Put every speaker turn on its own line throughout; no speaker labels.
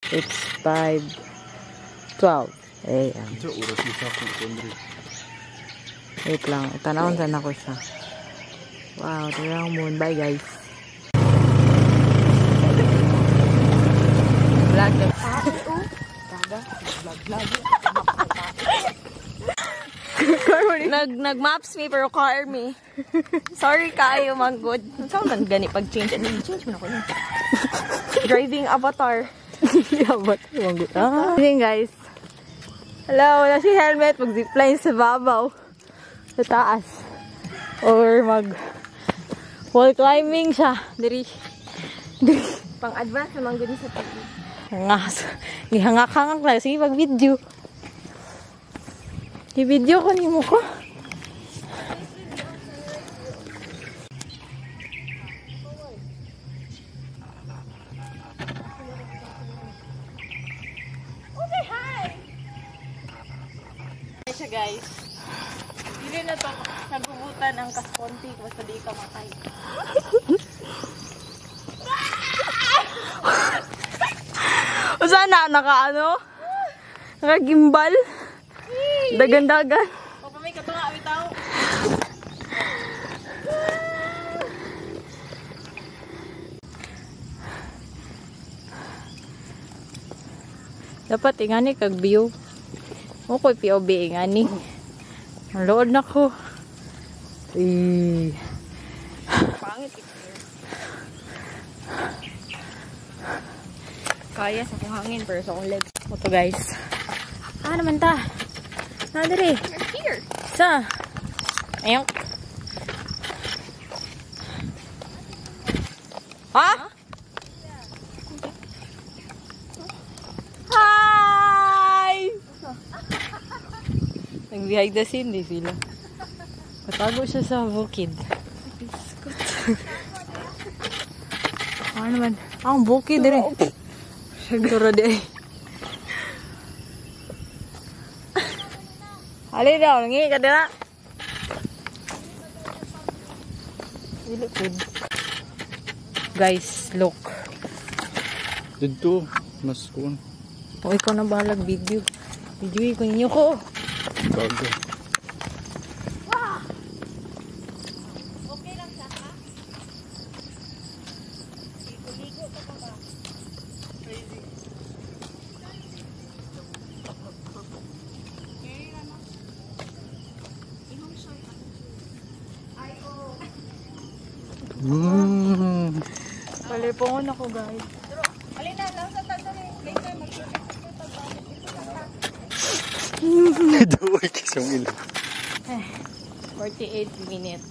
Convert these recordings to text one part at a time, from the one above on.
It's 5:12 a.m. Wait lang. Tanawon sana ko siya. Wow, talagang moon. Bye guys. Vlog na. Nag-maps me pero car me. Sorry kayo manggod. Saan man gani pag-change? Change mo na ko. Driving avatar. Avatar manggod. Yun guys. Hello, wala si helmet. Mag-zipline sa babaw. Sa taas. Or wall climbing siya. Diri.
Pang-advance naman gani sa pag
Ihangak-hangak lang. Sige, mag-video. I-video ko ni mo ko.
Okay, hi!
Siya guys. Hindi na to nagubutan ang kasponti basta di ka matay. O sana naka-ano? Naka-gimbal? Dagan-dagan.
O pa may katunga, bitaw.
Dapat ingani kag view. O ko'y POV ingani. Ang lood na ko.
Pangit ito. Kaya sa kong hangin pero sa kong legs.
Ito guys. Naman ta? Nadiri.
You're here.
Sa? Ayun. Ha? Hi! Nag-behind the scene, di sila. Patago siya sa bukid. Ano naman? Ang bukid rin. Siguro di. Halika daw, nangingi ka dira. Guys, look.
Dito, mas kuwan.
O, ikaw na bahalag video. Video ko ninyo ko.
Gago.
Okay lang sa ha? Ligo-ligo ka pa ba? Crazy.
Palipongon ako guys.
Alina, lang sa tagdari. Later,
Doon kisong ilo.
48 minutes.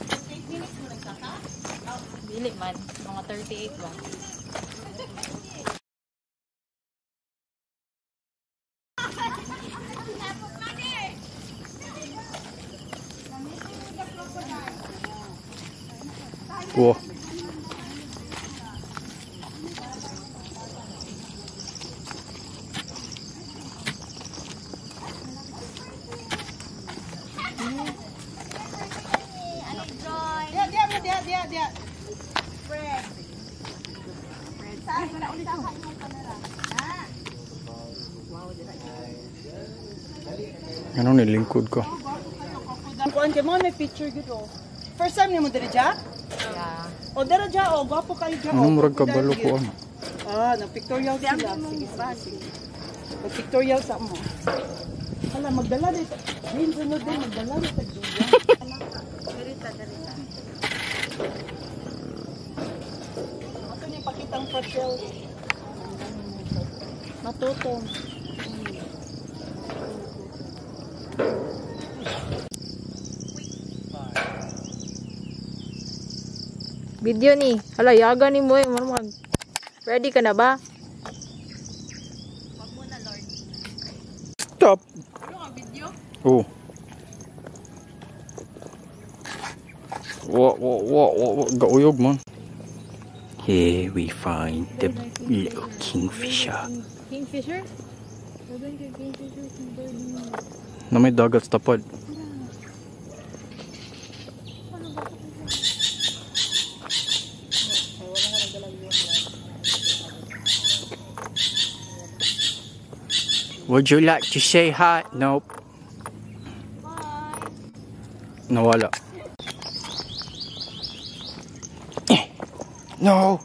8 minutes mo nagsaka?
Dili man. Mga 38 ba?
Wow.
Dia. Spread. Saan mo na ulit ang kain mo kamera? Ha?
Ano nilingkod ko?
Kuan kay mo may picture gito. First time nimo diri ja?
Yeah.
O dira ja o gwapo kayo ja.
Ano murag kabalo ko ano?
Nag pictorial sila. Sige. Mag pictorial sa mo. Hala magdala dito. Din sunod din magdala dito duya.
Darita.
Ato ni pakitang patel. Matutong.
Video ni. Hala, yaga ni mo. Ready ka na ba?
Wag mo na, Lord.
Stop.
Ano ang video?
Oh. Wow. Gauyog man. Here we find the little kingfisher.
Kingfisher?
Na may dagat sa tapad. Would you like to say hi? Nope. Nawala. No.